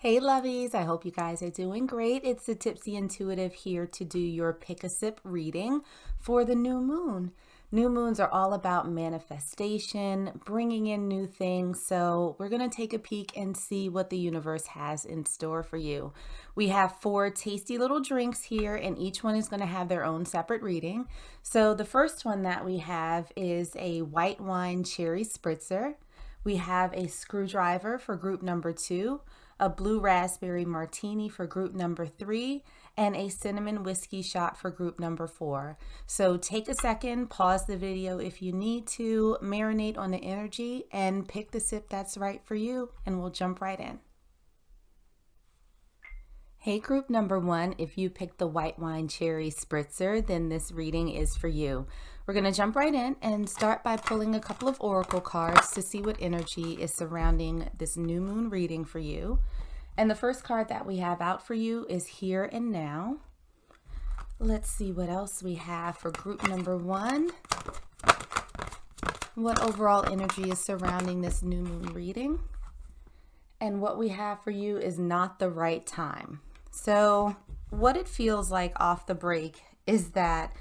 Hey lovies, I hope you guys are doing great. It's the Tipsy Intuitive here to do your pick a sip reading for the new moon. New moons are all about manifestation, bringing in new things. So we're going to take a peek and see what the universe has in store for you. We have 4 tasty little drinks here, and each one is going to have their own separate reading. So the first one that we have is a white wine cherry spritzer. We have a screwdriver for group number 2, a blue raspberry martini for group number 3, and a cinnamon whiskey shot for group number 4. So take a second, pause the video if you need to, marinate on the energy, and pick the sip that's right for you, and we'll jump right in. Hey group number 1, if you picked the white wine cherry spritzer, then this reading is for you. We're going to jump right in and start by pulling a couple of oracle cards to see what energy is surrounding this new moon reading for you. And the first card that we have out for you is Here and Now. Let's see what else we have for group number 1. What overall energy is surrounding this new moon reading? And what we have for you is Not the Right Time. So what it feels like off the break is that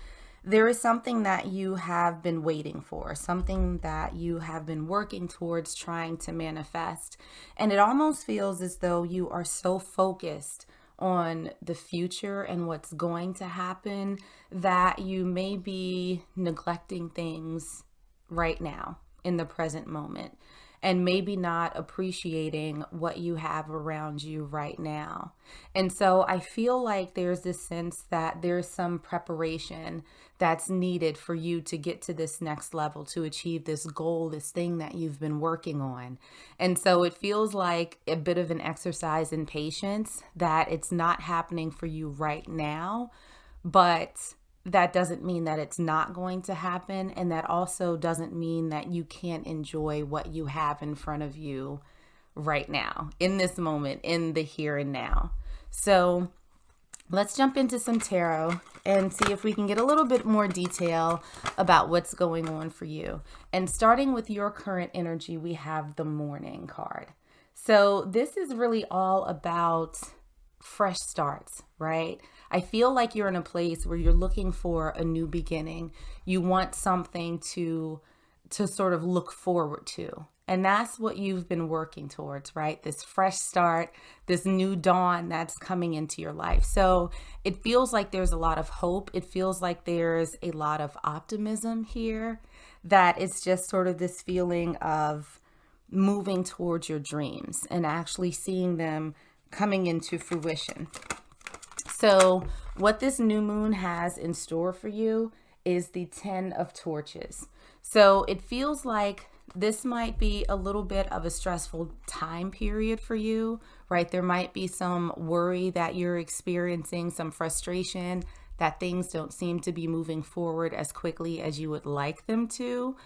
there is something that you have been waiting for, something that you have been working towards trying to manifest. And it almost feels as though you are so focused on the future and what's going to happen that you may be neglecting things right now in the present moment, and maybe not appreciating what you have around you right now. And so I feel like there's this sense that there's some preparation that's needed for you to get to this next level, to achieve this goal, this thing that you've been working on. And so it feels like a bit of an exercise in patience, that it's not happening for you right now, but that doesn't mean that it's not going to happen. And that also doesn't mean that you can't enjoy what you have in front of you right now, in this moment, in the here and now. So let's jump into some tarot and see if we can get a little bit more detail about what's going on for you. And starting with your current energy, we have the Morning card. So this is really all about fresh starts, right? I feel like you're in a place where you're looking for a new beginning. You want something to sort of look forward to. And that's what you've been working towards, right? This fresh start, this new dawn that's coming into your life. So it feels like there's a lot of hope. It feels like there's a lot of optimism here, that it's just sort of this feeling of moving towards your dreams and actually seeing them coming into fruition. So what this new moon has in store for you is the 10 of torches. So it feels like this might be a little bit of a stressful time period for you, right? There might be some worry that you're experiencing, some frustration that things don't seem to be moving forward as quickly as you would like them to.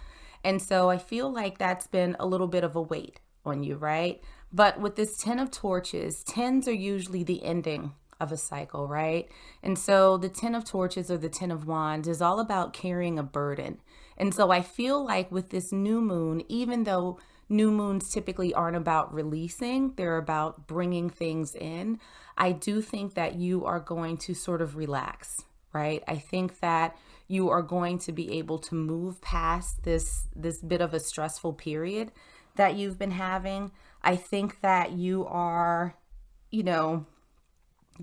And so I feel like that's been a little bit of a weight on you, right? But with this 10 of torches, 10s are usually the ending of a cycle, right? And so the 10 of torches, or the 10 of wands, is all about carrying a burden. And so I feel like with this new moon, even though new moons typically aren't about releasing, they're about bringing things in, I do think that you are going to sort of relax, right? I think that you are going to be able to move past this bit of a stressful period that you've been having. I think that you are,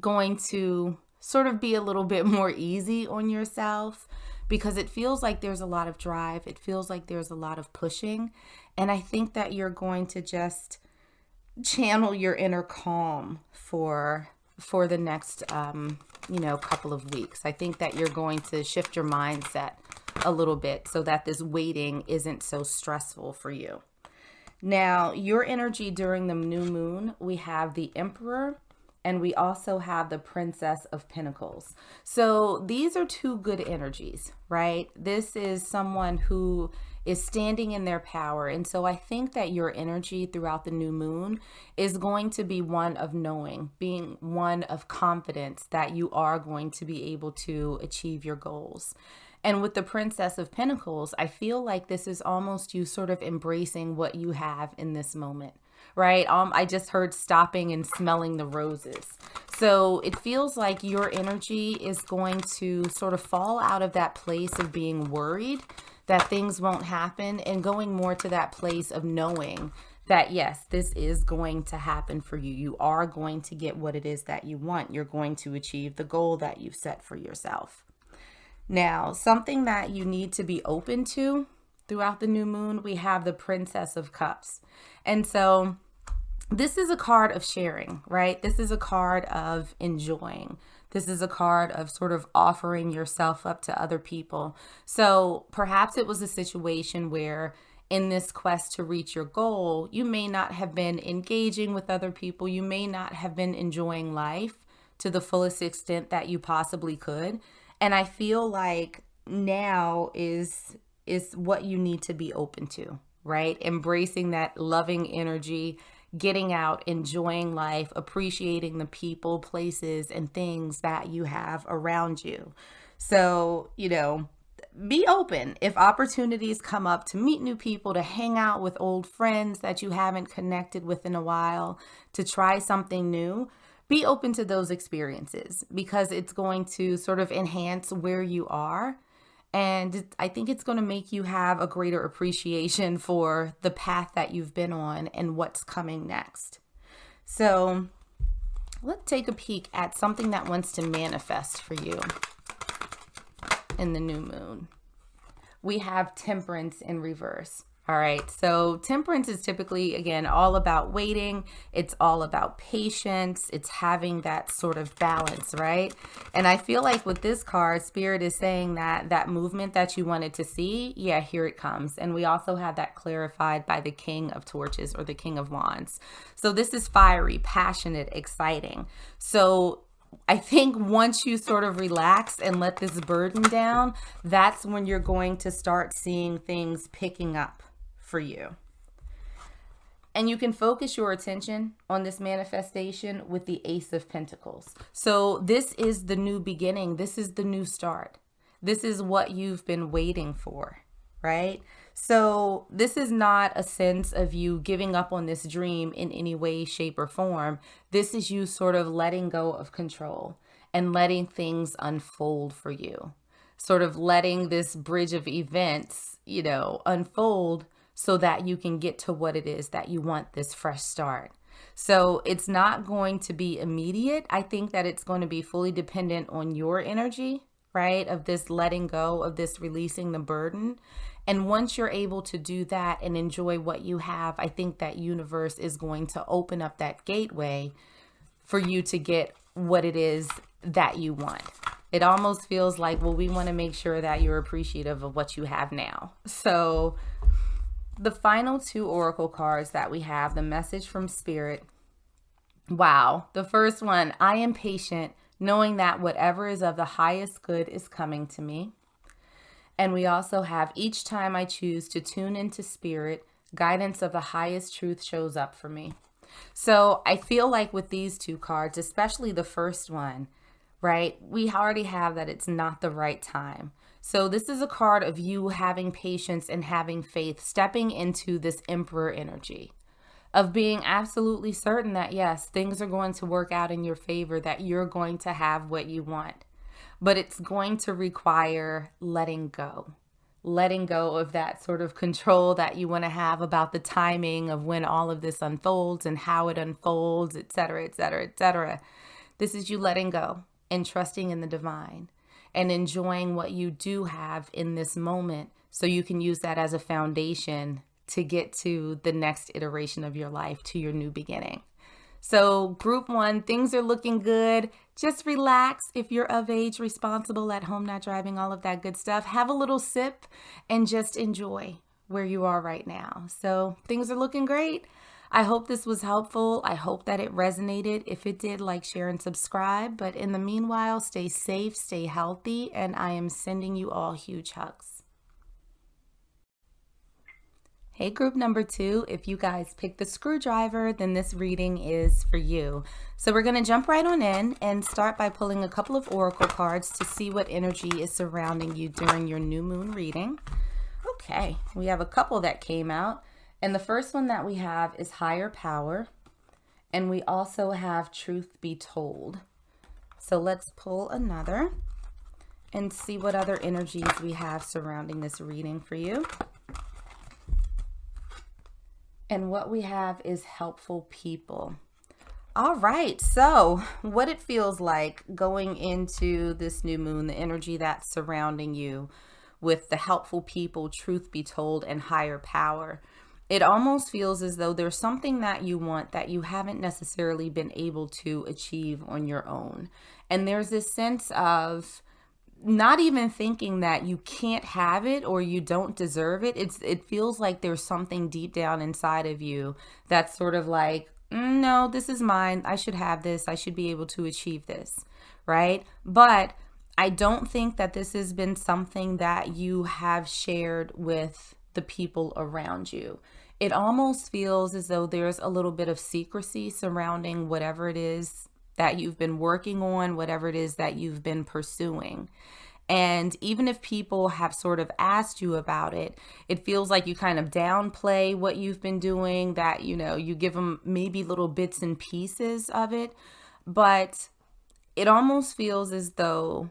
going to sort of be a little bit more easy on yourself, because it feels like there's a lot of drive. It feels like there's a lot of pushing. And I think that you're going to just channel your inner calm for the next, couple of weeks. I think that you're going to shift your mindset a little bit so that this waiting isn't so stressful for you. Now, your energy during the new moon, we have the Emperor, and we also have the Princess of Pentacles. So these are 2 good energies, right? This is someone who is standing in their power. And so I think that your energy throughout the new moon is going to be one of knowing, being one of confidence that you are going to be able to achieve your goals. And with the Princess of Pentacles, I feel like this is almost you sort of embracing what you have in this moment, right? I just heard stopping and smelling the roses. So it feels like your energy is going to sort of fall out of that place of being worried that things won't happen and going more to that place of knowing that, yes, this is going to happen for you. You are going to get what it is that you want. You're going to achieve the goal that you've set for yourself. Now, something that you need to be open to throughout the new moon, we have the Princess of Cups. And so this is a card of sharing, right? This is a card of enjoying. This is a card of sort of offering yourself up to other people. So perhaps it was a situation where in this quest to reach your goal, you may not have been engaging with other people. You may not have been enjoying life to the fullest extent that you possibly could. And I feel like now is what you need to be open to, right? Embracing that loving energy, getting out, enjoying life, appreciating the people, places, and things that you have around you. So, be open. If opportunities come up to meet new people, to hang out with old friends that you haven't connected with in a while, to try something new, be open to those experiences because it's going to sort of enhance where you are. And I think it's going to make you have a greater appreciation for the path that you've been on and what's coming next. So let's take a peek at something that wants to manifest for you in the new moon. We have Temperance in reverse. All right, so temperance is typically, again, all about waiting. It's all about patience. It's having that sort of balance, right? And I feel like with this card, Spirit is saying that that movement that you wanted to see, yeah, here it comes. And we also have that clarified by the King of Torches or the King of Wands. So this is fiery, passionate, exciting. So I think once you sort of relax and let this burden down, that's when you're going to start seeing things picking up for you. And you can focus your attention on this manifestation with the Ace of Pentacles. So this is the new beginning. This is the new start. This is what you've been waiting for, right? So this is not a sense of you giving up on this dream in any way, shape, or form. This is you sort of letting go of control and letting things unfold for you. Sort of letting this bridge of events, unfold so that you can get to what it is that you want, this fresh start. So it's not going to be immediate. I think that it's going to be fully dependent on your energy, right? Of this letting go, of this releasing the burden. And once you're able to do that and enjoy what you have, I think that universe is going to open up that gateway for you to get what it is that you want. It almost feels like, well, we want to make sure that you're appreciative of what you have now. So the final two oracle cards that we have, the message from Spirit. Wow. The first one, I am patient, knowing that whatever is of the highest good is coming to me. And we also have, each time I choose to tune into Spirit, guidance of the highest truth shows up for me. So I feel like with these two cards, especially the first one, right, we already have that it's not the right time. So this is a card of you having patience and having faith, stepping into this Emperor energy of being absolutely certain that, yes, things are going to work out in your favor, that you're going to have what you want. But it's going to require letting go of that sort of control that you want to have about the timing of when all of this unfolds and how it unfolds, et cetera, et cetera, et cetera. This is you letting go and trusting in the divine and enjoying what you do have in this moment so you can use that as a foundation to get to the next iteration of your life, to your new beginning. So group one, things are looking good. Just relax. If you're of age, responsible, at home, not driving, all of that good stuff, have a little sip and just enjoy where you are right now. So things are looking great. I hope this was helpful. I hope that it resonated. If it did, like, share, and subscribe. But in the meanwhile, stay safe, stay healthy, and I am sending you all huge hugs. Hey, group number 2, if you guys picked the screwdriver, then this reading is for you. So we're going to jump right on in and start by pulling a couple of oracle cards to see what energy is surrounding you during your new moon reading. Okay, we have a couple that came out. And the first one that we have is higher power. And we also have truth be told. So let's pull another and see what other energies we have surrounding this reading for you. And what we have is helpful people. All right, so what it feels like going into this new moon, the energy that's surrounding you with the helpful people, truth be told, and higher power. It almost feels as though there's something that you want that you haven't necessarily been able to achieve on your own. And there's this sense of not even thinking that you can't have it or you don't deserve it. It feels like there's something deep down inside of you that's sort of like, no, this is mine. I should have this. I should be able to achieve this, right? But I don't think that this has been something that you have shared with the people around you. It almost feels as though there's a little bit of secrecy surrounding whatever it is that you've been working on, whatever it is that you've been pursuing. And even if people have sort of asked you about it, it feels like you kind of downplay what you've been doing, that, you know, you give them maybe little bits and pieces of it. But it almost feels as though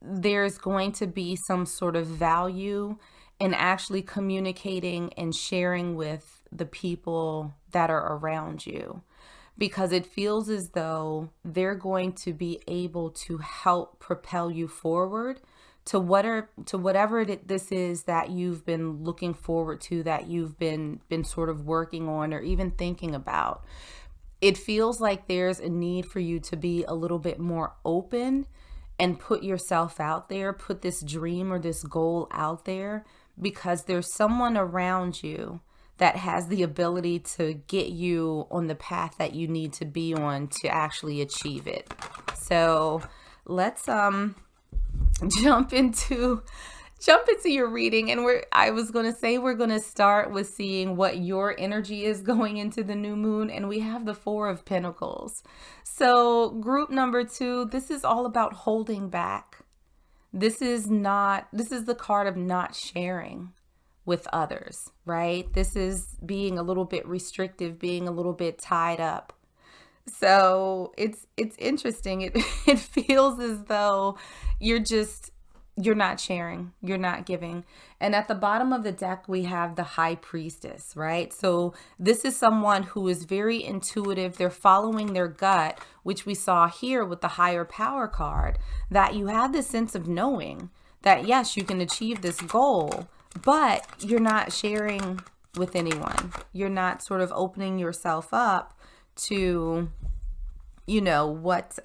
there's going to be some sort of value in actually communicating and sharing with the people that are around you, because it feels as though they're going to be able to help propel you forward to whatever this is that you've been looking forward to, that you've been sort of working on or even thinking about. It feels like there's a need for you to be a little bit more open and put yourself out there, put this dream or this goal out there, because there's someone around you that has the ability to get you on the path that you need to be on to actually achieve it. So let's jump into your reading. And I was going to say we're going to start with seeing what your energy is going into the new moon, and we have the Four of Pentacles. So group number 2, this is all about holding back. This is the card of not sharing with others, right? This is being a little bit restrictive, being a little bit tied up. So it's interesting. It feels as though you're not sharing, you're not giving. And at the bottom of the deck, we have the High Priestess, right? So this is someone who is very intuitive. They're following their gut, which we saw here with the Higher Power card, that you have this sense of knowing that, yes, you can achieve this goal, but you're not sharing with anyone. You're not sort of opening yourself up to, you know, what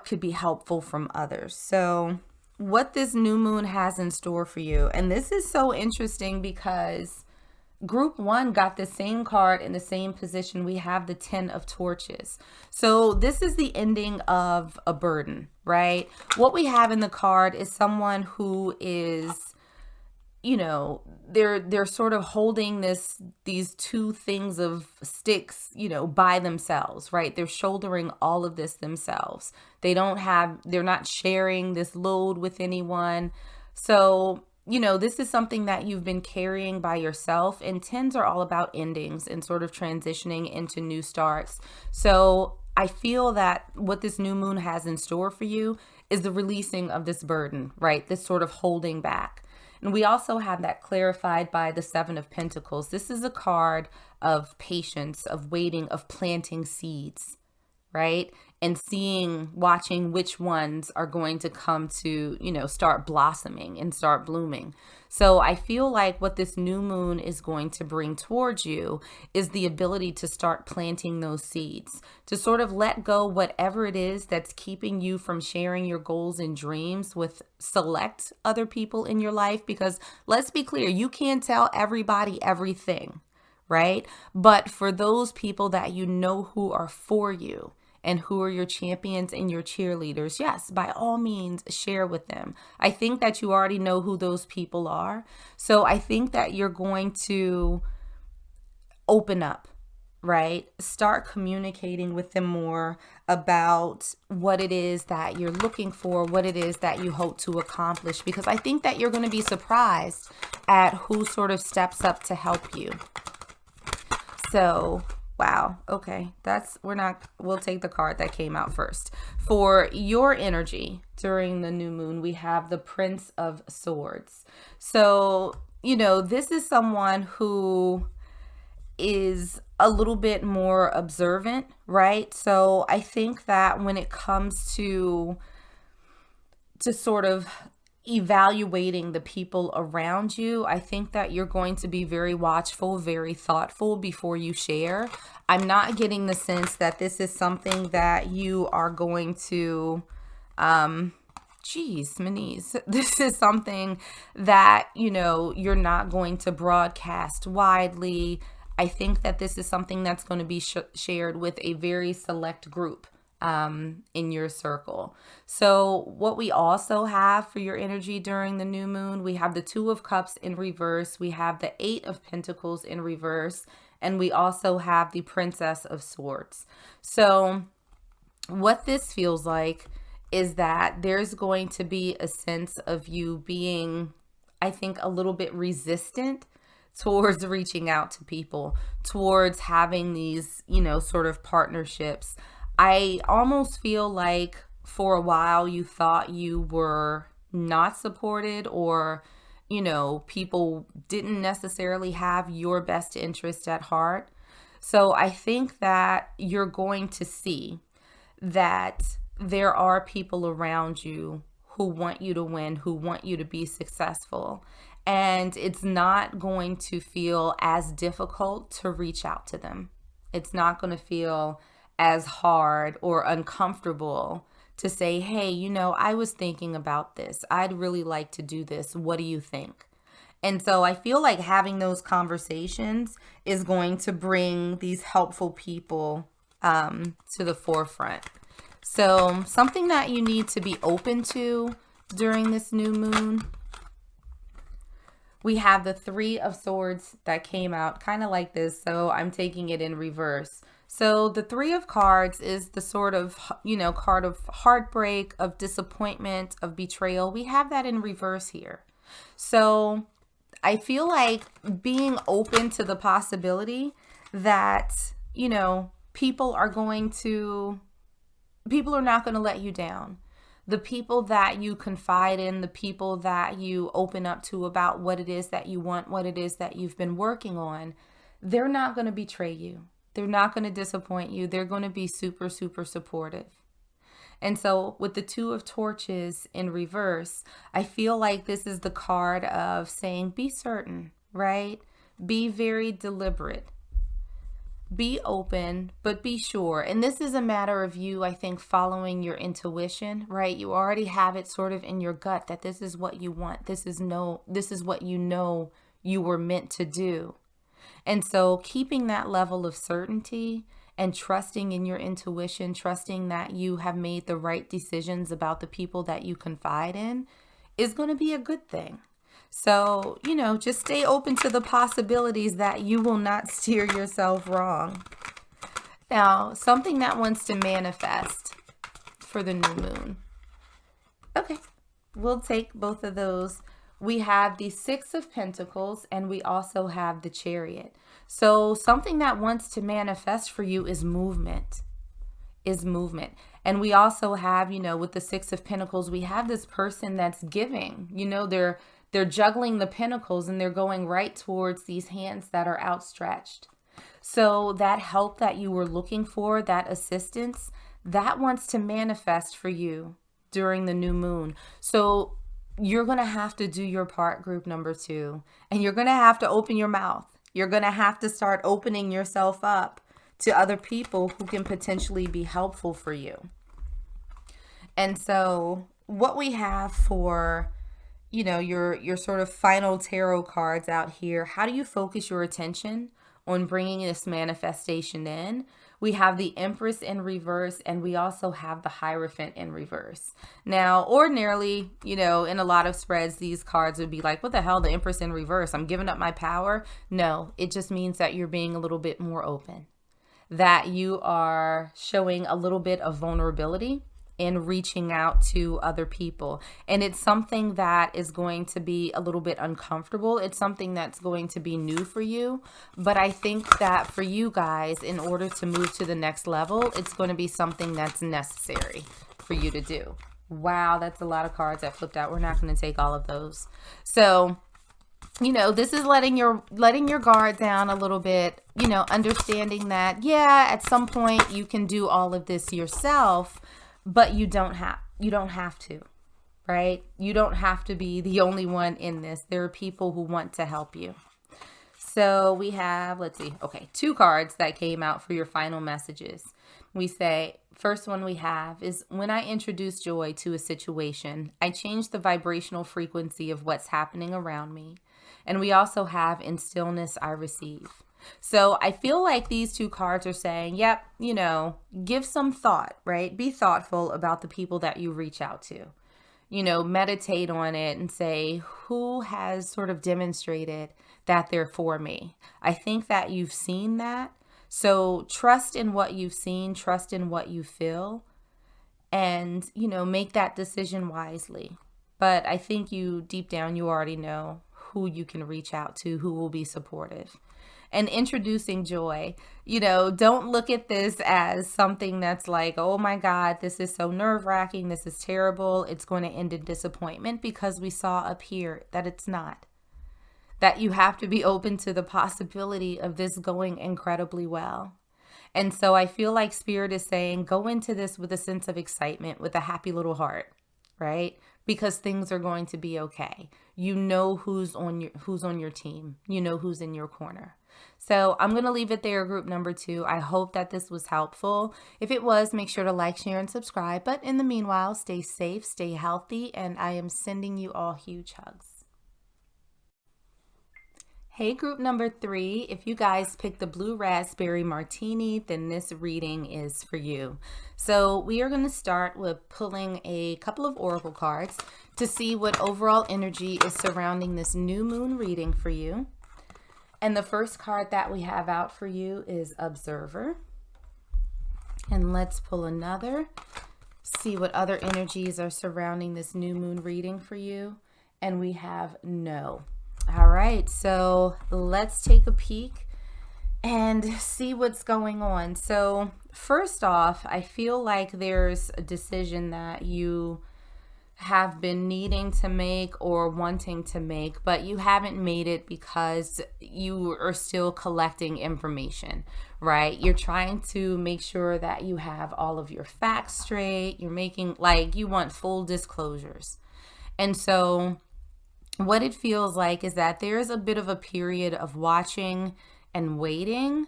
could be helpful from others. So what this new moon has in store for you, and this is so interesting because group 1 got the same card in the same position. We have the 10 of Torches. So this is the ending of a burden, right? What we have in the card is someone who is, you know, they're sort of holding these two things of sticks, you know, by themselves, right? They're shouldering all of this themselves. They're not sharing this load with anyone. So, you know, this is something that you've been carrying by yourself, and 10s are all about endings and sort of transitioning into new starts. So I feel that what this new moon has in store for you is the releasing of this burden, right? This sort of holding back. And we also have that clarified by the 7 of Pentacles. This is a card of patience, of waiting, of planting seeds, right? And watching which ones are going to come to, you know, start blossoming and start blooming. So I feel like what this new moon is going to bring towards you is the ability to start planting those seeds, to sort of let go whatever it is that's keeping you from sharing your goals and dreams with select other people in your life. Because let's be clear, you can't tell everybody everything, right? But for those people that you know who are for you, and who are your champions and your cheerleaders, yes, by all means, share with them. I think that you already know who those people are. So I think that you're going to open up right? Start communicating with them more about what it is that you're looking for, what it is that you hope to accomplish, because I think that you're going to be surprised at who sort of steps up to help you. So, wow. Okay. We'll take the card that came out first. For your energy during the new moon, we have the Prince of Swords. So, this is someone who is a little bit more observant, right? So I think that when it comes to sort of evaluating the people around you, I think that you're going to be very watchful, very thoughtful before you share. I'm not getting the sense that this is something that you are going to, geez, my knees. This is something that, you're not going to broadcast widely. I think that this is something that's going to be shared with a very select group in your circle. So what we also have for your energy during the new moon, we have the Two of Cups in reverse, we have the Eight of Pentacles in reverse, and we also have the Princess of Swords. So what this feels like is that there's going to be a sense of you being, I think, a little bit resistant towards reaching out to people, towards having these, sort of partnerships. I almost feel like for a while you thought you were not supported, or, people didn't necessarily have your best interest at heart. So I think that you're going to see that there are people around you who want you to win, who want you to be successful. And it's not going to feel as difficult to reach out to them. It's not going to feel as hard or uncomfortable to say, hey, I was thinking about this. I'd really like to do this. What do you think? And so I feel like having those conversations is going to bring these helpful people to the forefront. So something that you need to be open to during this new moon. We have the Three of Swords that came out kind of like this, so I'm taking it in reverse. So the Three of Cards is the sort of, card of heartbreak, of disappointment, of betrayal. We have that in reverse here. So I feel like being open to the possibility that, people are not going to let you down. The people that you confide in, the people that you open up to about what it is that you want, what it is that you've been working on, they're not going to betray you. They're not going to disappoint you. They're going to be super, super supportive. And so with the Two of Torches in reverse, I feel like this is the card of saying, be certain, right? Be very deliberate. Be open, but be sure. And this is a matter of you, I think, following your intuition, right? You already have it sort of in your gut that this is what you want. This is what you were meant to do. And so keeping that level of certainty and trusting in your intuition, trusting that you have made the right decisions about the people that you confide in is going to be a good thing. So, just stay open to the possibilities that you will not steer yourself wrong. Now, something that wants to manifest for the new moon. Okay, we'll take both of those. We have the Six of Pentacles and we also have the Chariot. So something that wants to manifest for you is movement. And we also have, with the Six of Pentacles, we have this person that's giving, they're juggling the pentacles and they're going right towards these hands that are outstretched. So that help that you were looking for, that assistance, that wants to manifest for you during the new moon. So you're going to have to do your part, group number 2, and you're going to have to open your mouth. You're going to have to start opening yourself up to other people who can potentially be helpful for you. And so what we have for your sort of final tarot cards out here, how do you focus your attention on bringing this manifestation in? We have the Empress in reverse, and we also have the Hierophant in reverse. Now, ordinarily, in a lot of spreads, these cards would be like, what the hell, the Empress in reverse? I'm giving up my power. No, it just means that you're being a little bit more open. that you are showing a little bit of vulnerability in reaching out to other people. And it's something that is going to be a little bit uncomfortable. It's something that's going to be new for you. But I think that for you guys, in order to move to the next level, it's going to be something that's necessary for you to do. Wow, that's a lot of cards that flipped out. We're not going to take all of those. So, you know, this is letting your guard down a little bit, you know, understanding that, yeah, at some point you can do all of this yourself, but you don't have to, right? You don't have to be the only one in this. There are people who want to help you. So we have, let's see, okay, 2 cards that came out for your final messages. We say, first one we have is, when I introduce joy to a situation, I change the vibrational frequency of what's happening around me. And we also have, in stillness I receive. So I feel like these 2 cards are saying, yep, you know, give some thought, right? Be thoughtful about the people that you reach out to. You know, meditate on it and say, who has sort of demonstrated that they're for me? I think that you've seen that. So trust in what you've seen, trust in what you feel, and, you know, make that decision wisely. But I think you, deep down, you already know who you can reach out to, who will be supportive. And introducing joy, you know, don't look at this as something that's like, oh my God, this is so nerve-wracking, this is terrible, it's going to end in disappointment, because we saw up here that it's not. That you have to be open to the possibility of this going incredibly well. And so I feel like Spirit is saying, go into this with a sense of excitement, with a happy little heart, right? Because things are going to be okay. You know who's on your team. You know who's in your corner. So I'm going to leave it there, group number 2. I hope that this was helpful. If it was, make sure to like, share, and subscribe. But in the meanwhile, stay safe, stay healthy, and I am sending you all huge hugs. Hey, group number 3, if you guys picked the blue raspberry martini, then this reading is for you. So we are going to start with pulling a couple of oracle cards to see what overall energy is surrounding this new moon reading for you. And the first card that we have out for you is Observer. And let's pull another, see what other energies are surrounding this new moon reading for you. And we have No. All right, so let's take a peek and see what's going on. So first off, I feel like there's a decision that you have been needing to make or wanting to make, but you haven't made it because you are still collecting information, right? You're trying to make sure that you have all of your facts straight. You're making, like, you want full disclosures. And so what it feels like is that there's a bit of a period of watching and waiting,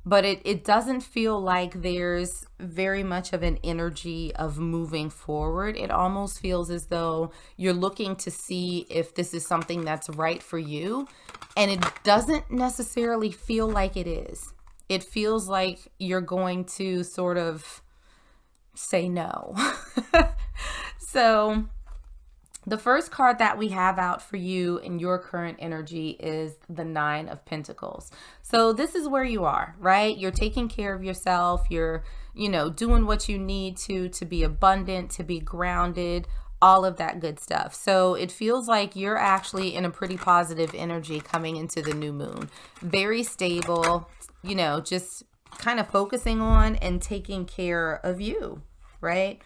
but it doesn't feel like there's very much of an energy of moving forward. It almost feels as though you're looking to see if this is something that's right for you, and it doesn't necessarily feel like it is. It feels like you're going to sort of say no. So the first card that we have out for you in your current energy is the 9 of Pentacles. So this is where you are, right? You're taking care of yourself. You're, you know, doing what you need to be abundant, to be grounded, all of that good stuff. So it feels like you're actually in a pretty positive energy coming into the new moon. Very stable, you know, just kind of focusing on and taking care of you, right?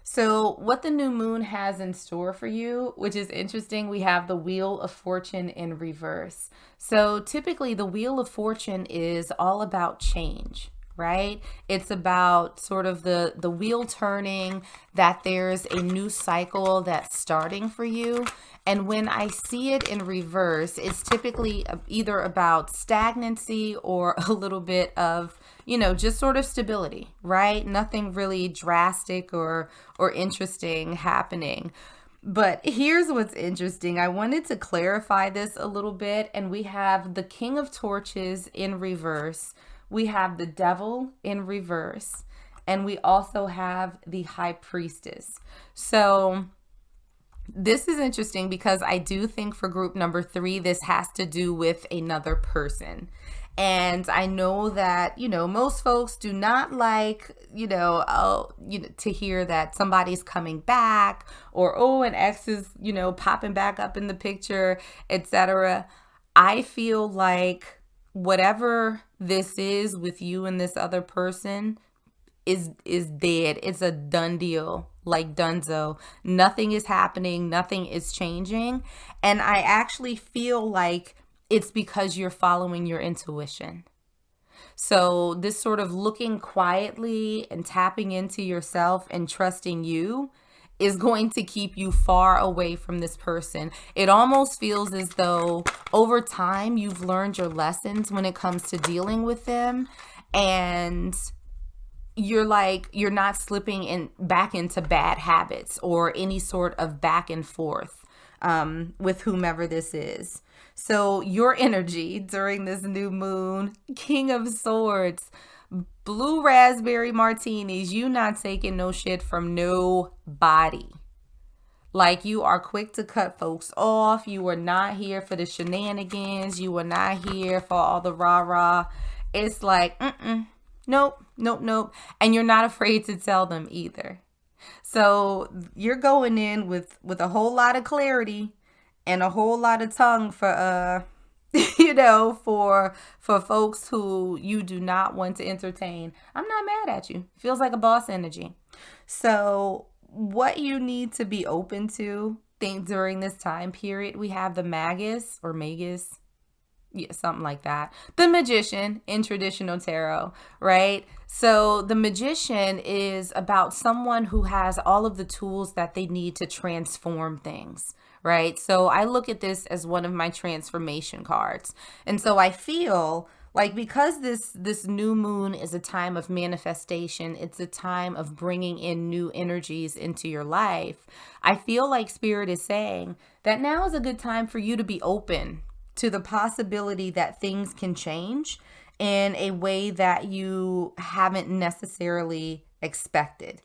So what the new moon has in store for you, which is interesting, we have the Wheel of Fortune in reverse. So typically the Wheel of Fortune is all about change, right? It's about sort of the wheel turning, that there's a new cycle that's starting for you. And when I see it in reverse, it's typically either about stagnancy or a little bit of, you know, just sort of stability, right? Nothing really drastic or interesting happening. But here's what's interesting. I wanted to clarify this a little bit. And we have the King of Torches in reverse. We have the Devil in reverse. And we also have the High Priestess. So this is interesting because I do think for group number 3, this has to do with another person. And I know that, most folks do not like, to hear that somebody's coming back, or, oh, an ex is, popping back up in the picture, etc. I feel like whatever this is with you and this other person is dead. It's a done deal, like dunzo. Nothing is happening. Nothing is changing. And I actually feel like it's because you're following your intuition. So this sort of looking quietly and tapping into yourself and trusting you is going to keep you far away from this person. It almost feels as though over time you've learned your lessons when it comes to dealing with them, and you're not slipping back into bad habits or any sort of back and forth with whomever this is. So your energy during this new moon, King of Swords, blue raspberry martinis, you not taking no shit from nobody. Like, you are quick to cut folks off. You are not here for the shenanigans. You are not here for all the rah-rah. It's like, nope. And you're not afraid to tell them either. So you're going in with a whole lot of clarity and a whole lot of tongue for for folks who you do not want to entertain. I'm not mad at you. Feels like a boss energy. So what you need to be open to think during this time period, we have the Magus or Magus. Yeah, something like that. The Magician in traditional tarot, right? So the Magician is about someone who has all of the tools that they need to transform things, right? So I look at this as one of my transformation cards. And so I feel like, because this new moon is a time of manifestation, it's a time of bringing in new energies into your life. I feel like Spirit is saying that now is a good time for you to be open to the possibility that things can change in a way that you haven't necessarily expected.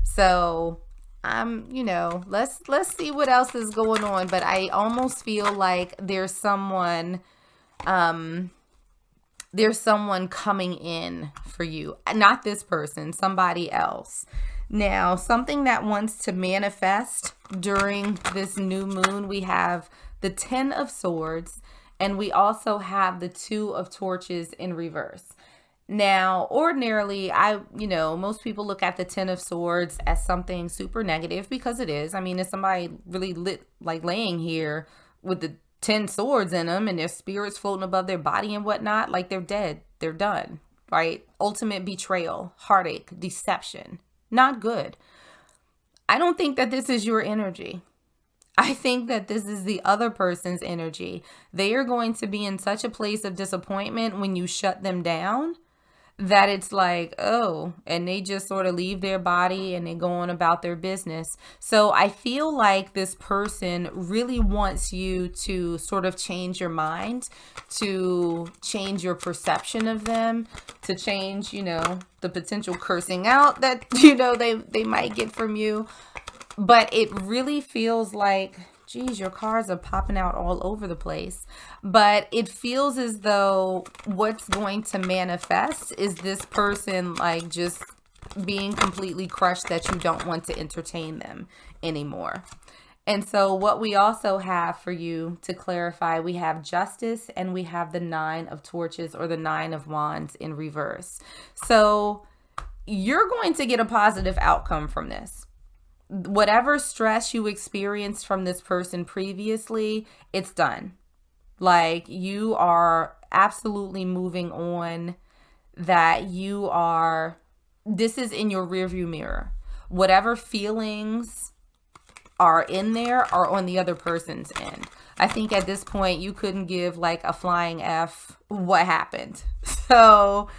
So let's see what else is going on. But I almost feel like there's someone coming in for you. Not this person, somebody else. Now, something that wants to manifest during this new moon, we have the 10 of Swords, and we also have the 2 of Torches in reverse. Now, ordinarily, most people look at the 10 of Swords as something super negative, because it is. I mean, if somebody really laying here with the 10 swords in them and their spirits floating above their body and whatnot, like, they're dead. They're done, right? Ultimate betrayal, heartache, deception. Not good. I don't think that this is your energy. I think that this is the other person's energy. They are going to be in such a place of disappointment when you shut them down that it's like, oh, and they just sort of leave their body and they go on about their business. So I feel like this person really wants you to sort of change your mind, to change your perception of them, to change, the potential cursing out that, they might get from you. But it really feels like, geez, your cards are popping out all over the place. But it feels as though what's going to manifest is this person just being completely crushed that you don't want to entertain them anymore. And so what we also have for you to clarify, we have Justice and we have the 9 of Torches, or the 9 of Wands in reverse. So you're going to get a positive outcome from this. Whatever stress you experienced from this person previously, it's done. Like, you are absolutely moving on, that this is in your rearview mirror. Whatever feelings are in there are on the other person's end. I think at this point you couldn't give a flying F what happened. So,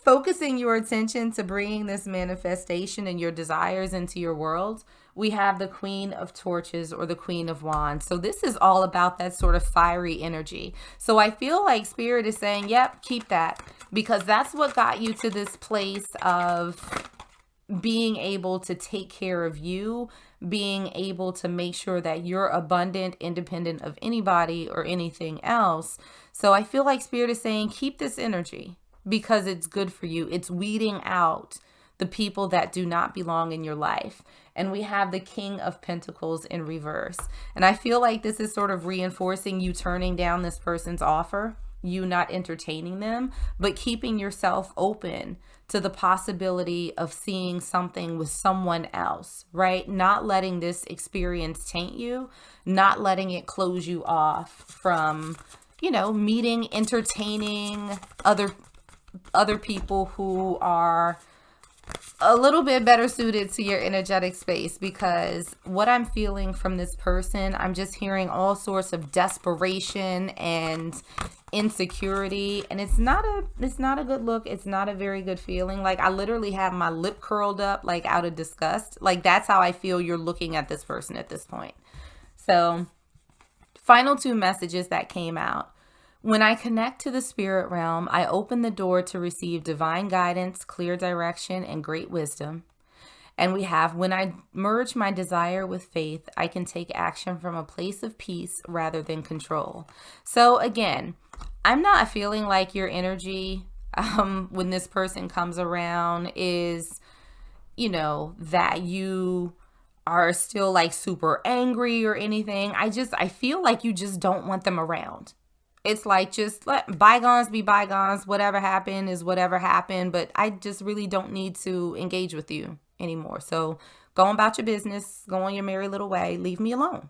focusing your attention to bringing this manifestation and your desires into your world, we have the Queen of Torches, or the Queen of Wands. So this is all about that sort of fiery energy. So I feel like Spirit is saying, yep, keep that, because that's what got you to this place of being able to take care of you, being able to make sure that you're abundant, independent of anybody or anything else. So I feel like Spirit is saying, keep this energy because it's good for you. It's weeding out the people that do not belong in your life. And we have the King of Pentacles in reverse. And I feel like this is sort of reinforcing you turning down this person's offer, you not entertaining them, but keeping yourself open to the possibility of seeing something with someone else, right? Not letting this experience taint you, not letting it close you off from, you know, meeting, entertaining other people who are a little bit better suited to your energetic space. Because what I'm feeling from this person, I'm just hearing all sorts of desperation and insecurity, and it's not a good look. It's not a very good feeling. Like, I literally have my lip curled up, like out of disgust. Like, that's how I feel you're looking at this person at this point. So, final two messages that came out. When I connect to the spirit realm, I open the door to receive divine guidance, clear direction, and great wisdom. And we have, when I merge my desire with faith, I can take action from a place of peace rather than control. So again, I'm not feeling like your energy when this person comes around is, you know, that you are still like super angry or anything. I feel like you just don't want them around. It's like, just let bygones be bygones. Whatever happened is whatever happened. But I just really don't need to engage with you anymore. So go about your business. Go on your merry little way. Leave me alone.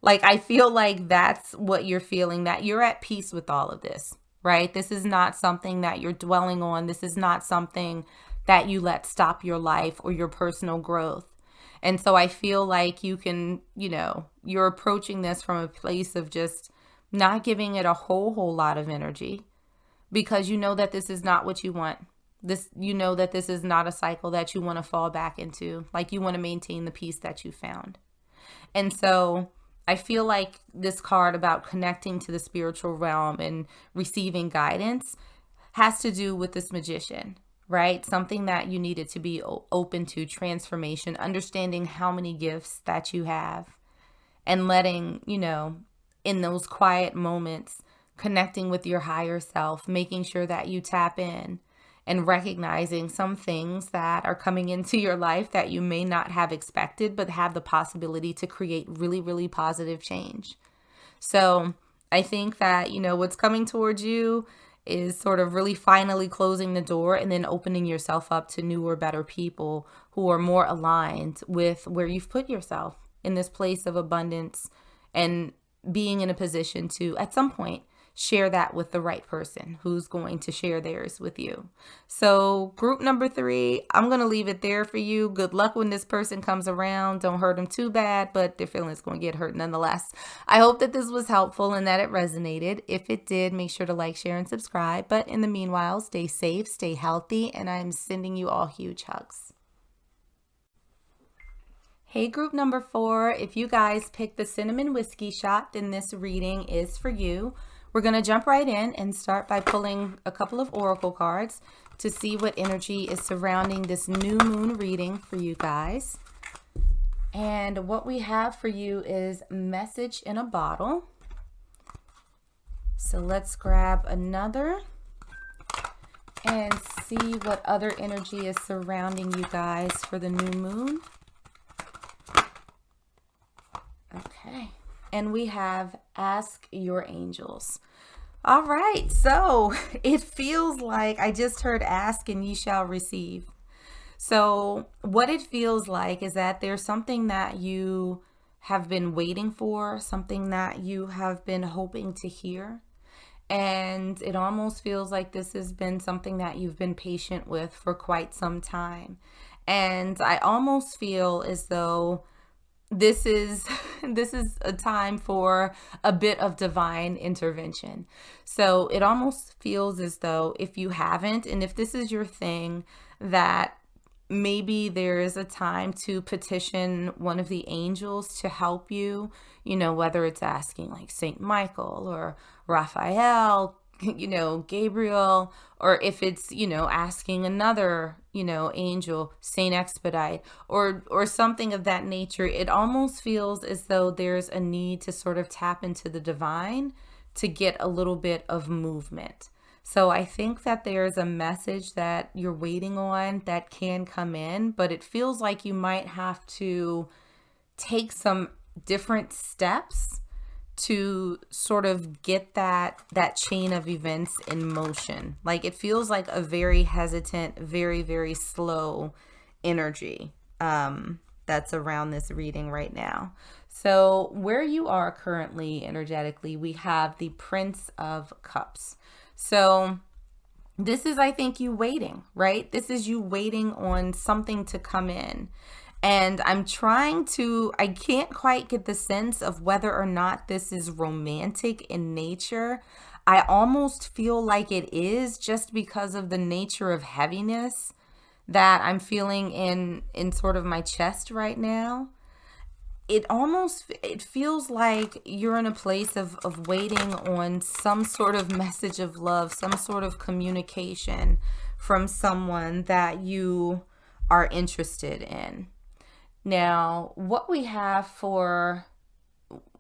Like, I feel like that's what you're feeling, that you're at peace with all of this, right? This is not something that you're dwelling on. This is not something that you let stop your life or your personal growth. And so I feel like you can, you know, you're approaching this from a place of just not giving it a whole lot of energy, because you know that this is not what you want. You know that this is not a cycle that you want to fall back into. Like, you want to maintain the peace that you found. And so I feel like this card about connecting to the spiritual realm and receiving guidance has to do with this Magician, right? Something that you needed to be open to, transformation, understanding how many gifts that you have, and letting, you know, in those quiet moments, connecting with your higher self, making sure that you tap in and recognizing some things that are coming into your life that you may not have expected, but have the possibility to create really positive change. So I think that, you know, what's coming towards you is sort of really finally closing the door and then opening yourself up to newer, better people who are more aligned with where you've put yourself in this place of abundance, and being in a position to, at some point, share that with the right person who's going to share theirs with you. So group number 3, I'm going to leave it there for you. Good luck when this person comes around. Don't hurt them too bad, but their feelings going to get hurt nonetheless. I hope that this was helpful and that it resonated. If it did, make sure to like, share, and subscribe. But in the meanwhile, stay safe, stay healthy, and I'm sending you all huge hugs. Hey, group number 4, if you guys picked the cinnamon whiskey shot, then this reading is for you. We're going to jump right in and start by pulling a couple of oracle cards to see what energy is surrounding this new moon reading for you guys. And what we have for you is message in a bottle. So let's grab another and see what other energy is surrounding you guys for the new moon. Okay, and we have ask your angels. All right, so it feels like I just heard ask and ye shall receive. So what it feels like is that there's something that you have been waiting for, something that you have been hoping to hear. And it almost feels like this has been something that you've been patient with for quite some time. And I almost feel as though this is a time for a bit of divine intervention. So it almost feels as though, if you haven't, and if this is your thing, that maybe there is a time to petition one of the angels to help you, you know, whether it's asking like Saint Michael or Raphael, you know, Gabriel, or if it's, you know, asking another, you know, angel, Saint Expedite, or something of that nature. It almost feels as though there's a need to sort of tap into the divine to get a little bit of movement. So I think that there's a message that you're waiting on that can come in, but it feels like you might have to take some different steps to sort of get that chain of events in motion. Like it feels like a very hesitant, very, very slow energy that's around this reading right now. So where you are currently energetically, we have the Prince of Cups. So this is, I think, you waiting, right? This is you waiting on something to come in. And I can't quite get the sense of whether or not this is romantic in nature. I almost feel like it is, just because of the nature of heaviness that I'm feeling in sort of my chest right now. It feels like you're in a place of waiting on some sort of message of love, some sort of communication from someone that you are interested in. Now, what we have for,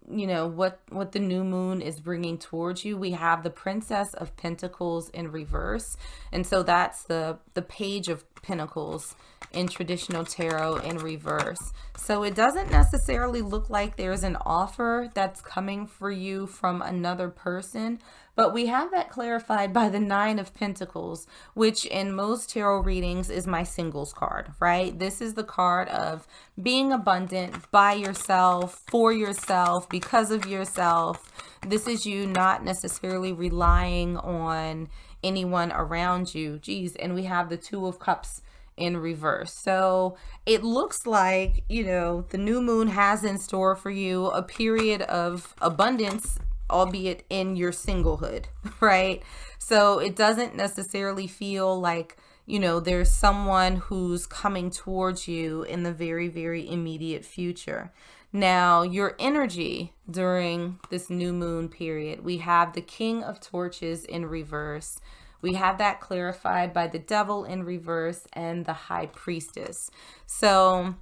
what the new moon is bringing towards you, we have the Princess of Pentacles in reverse. And so that's the Page of Pentacles in traditional tarot in reverse. So it doesn't necessarily look like there's an offer that's coming for you from another person, but we have that clarified by the Nine of Pentacles, which in most tarot readings is my singles card, right? This is the card of being abundant by yourself, for yourself, because of yourself. This is you not necessarily relying on anyone around you. Geez, and we have the Two of Cups in reverse. So it looks like, the new moon has in store for you a period of abundance, albeit in your singlehood, right? So it doesn't necessarily feel like, there's someone who's coming towards you in the very, very immediate future. Now, your energy during this new moon period, we have the King of Torches in reverse. We have that clarified by the Devil in reverse and the High Priestess. So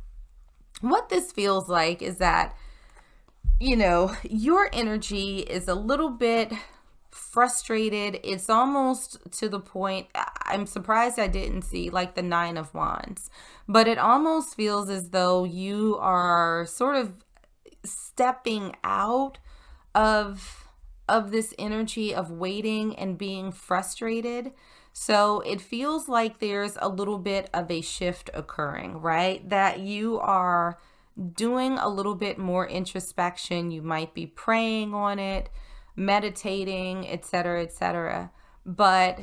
what this feels like is that, your energy is a little bit frustrated. It's almost to the point, I'm surprised I didn't see like the Nine of Wands, but it almost feels as though you are sort of stepping out of this energy of waiting and being frustrated. So it feels like there's a little bit of a shift occurring, right? That you are doing a little bit more introspection. You might be praying on it, meditating, etc., etc. But,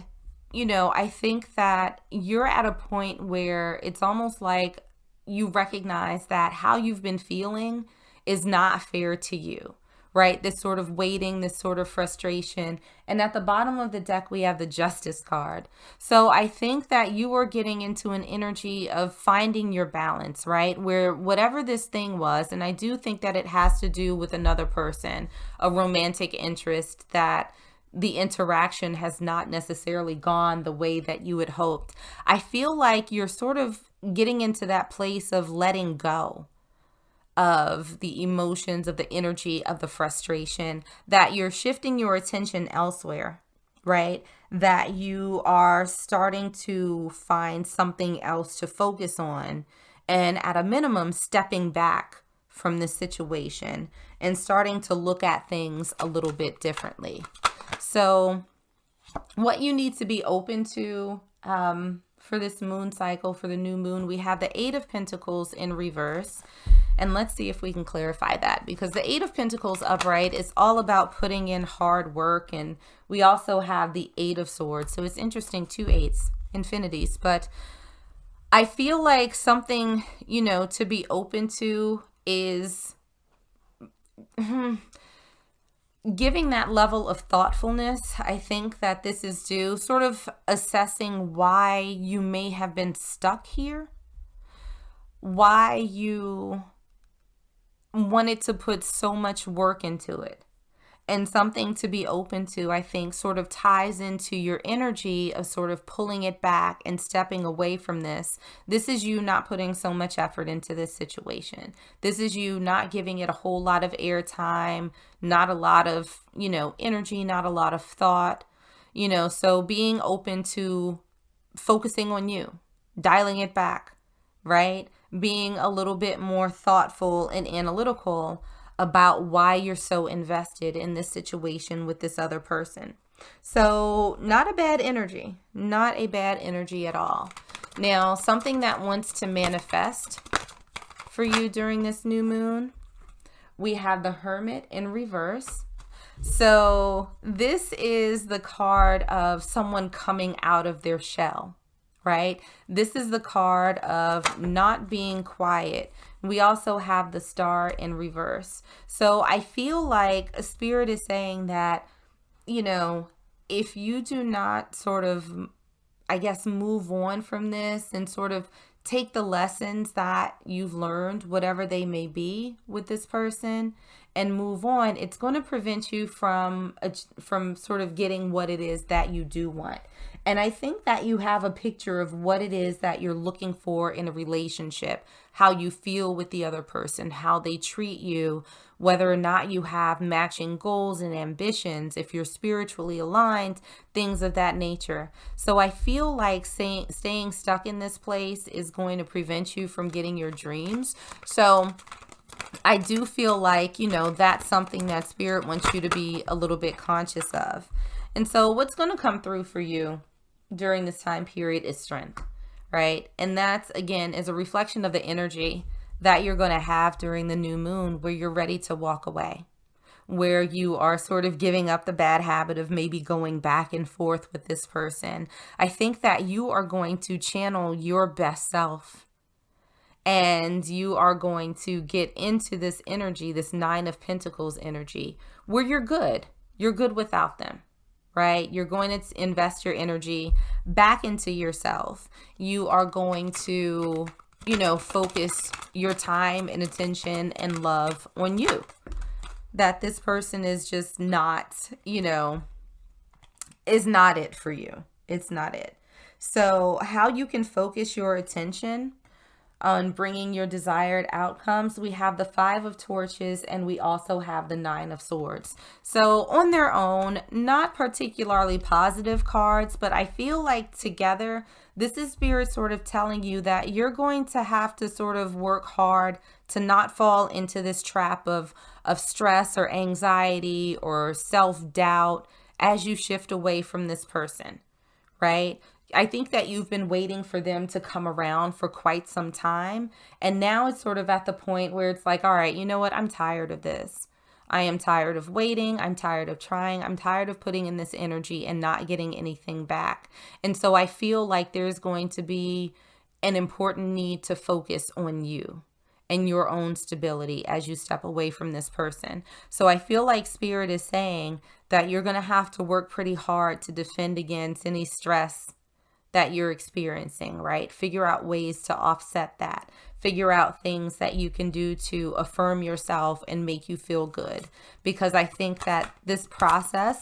I think that you're at a point where it's almost like you recognize that how you've been feeling is not fair to you, right? This sort of waiting, this sort of frustration. And at the bottom of the deck, we have the Justice card. So I think that you are getting into an energy of finding your balance, right? Where whatever this thing was, and I do think that it has to do with another person, a romantic interest, that the interaction has not necessarily gone the way that you had hoped. I feel like you're sort of getting into that place of letting go of the emotions, of the energy, of the frustration, that you're shifting your attention elsewhere, right? That you are starting to find something else to focus on, and at a minimum, stepping back from the situation and starting to look at things a little bit differently. So what you need to be open to for this moon cycle, for the new moon, we have the Eight of Pentacles in reverse. And let's see if we can clarify that, because the Eight of Pentacles upright is all about putting in hard work. And we also have the Eight of Swords. So it's interesting, two eights, infinities. But I feel like something, to be open to is giving that level of thoughtfulness. I think that this is due sort of assessing why you may have been stuck here, why you wanted to put so much work into it, and something to be open to, I think, sort of ties into your energy of sort of pulling it back and stepping away from this. This is you not putting so much effort into this situation. This is you not giving it a whole lot of airtime, not a lot of, energy, not a lot of thought, so being open to focusing on you, dialing it back, right? Being a little bit more thoughtful and analytical about why you're so invested in this situation with this other person. So not a bad energy, not a bad energy at all. Now, something that wants to manifest for you during this new moon, we have the Hermit in reverse. So this is the card of someone coming out of their shell, right? This is the card of not being quiet. We also have the Star in reverse. So I feel like a spirit is saying that, if you do not sort of, I guess, move on from this and sort of take the lessons that you've learned, whatever they may be with this person, and move on, it's going to prevent you from sort of getting what it is that you do want. And I think that you have a picture of what it is that you're looking for in a relationship, how you feel with the other person, how they treat you, whether or not you have matching goals and ambitions, if you're spiritually aligned, things of that nature. So I feel like staying stuck in this place is going to prevent you from getting your dreams. So I do feel like, that's something that Spirit wants you to be a little bit conscious of. And so what's going to come through for you during this time period is strength, right? And that's, again, is a reflection of the energy that you're going to have during the new moon, where you're ready to walk away, where you are sort of giving up the bad habit of maybe going back and forth with this person. I think that you are going to channel your best self, and you are going to get into this energy, this Nine of Pentacles energy, where you're good. You're good without them, right? You're going to invest your energy back into yourself. You are going to, focus your time and attention and love on you. That this person is just not, is not it for you. It's not it. So how you can focus your attention on bringing your desired outcomes, we have the Five of Torches, and we also have the Nine of Swords. So on their own, not particularly positive cards, but I feel like together, this is Spirit sort of telling you that you're going to have to sort of work hard to not fall into this trap of stress or anxiety or self-doubt as you shift away from this person, right? I think that you've been waiting for them to come around for quite some time. And now it's sort of at the point where it's like, all right, you know what? I'm tired of this. I am tired of waiting. I'm tired of trying. I'm tired of putting in this energy and not getting anything back. And so I feel like there's going to be an important need to focus on you and your own stability as you step away from this person. So I feel like Spirit is saying that you're going to have to work pretty hard to defend against any stress that you're experiencing, right? Figure out ways to offset that. Figure out things that you can do to affirm yourself and make you feel good. Because I think that this process,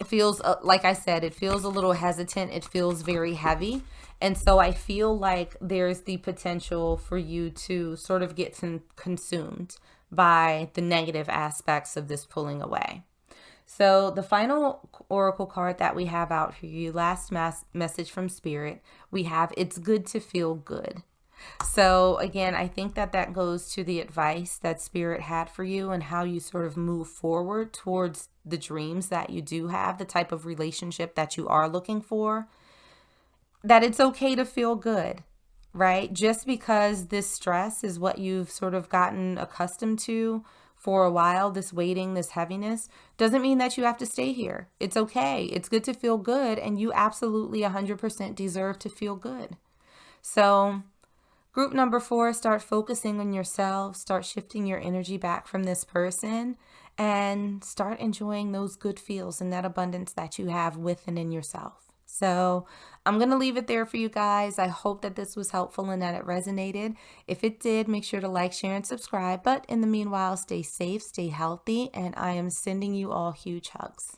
it feels, like I said, it feels a little hesitant. It feels very heavy. And so I feel like there's the potential for you to sort of get consumed by the negative aspects of this pulling away. So the final oracle card that we have out for you, last message from Spirit, we have, it's good to feel good. So again, I think that goes to the advice that Spirit had for you and how you sort of move forward towards the dreams that you do have, the type of relationship that you are looking for, that it's okay to feel good, right? Just because this stress is what you've sort of gotten accustomed to for a while, this waiting, this heaviness, doesn't mean that you have to stay here. It's okay. It's good to feel good, and you absolutely 100% deserve to feel good. So group number 4, start focusing on yourself, start shifting your energy back from this person, and start enjoying those good feels and that abundance that you have with and in yourself. So I'm going to leave it there for you guys. I hope that this was helpful and that it resonated. If it did, make sure to like, share, and subscribe. But in the meanwhile, stay safe, stay healthy, and I am sending you all huge hugs.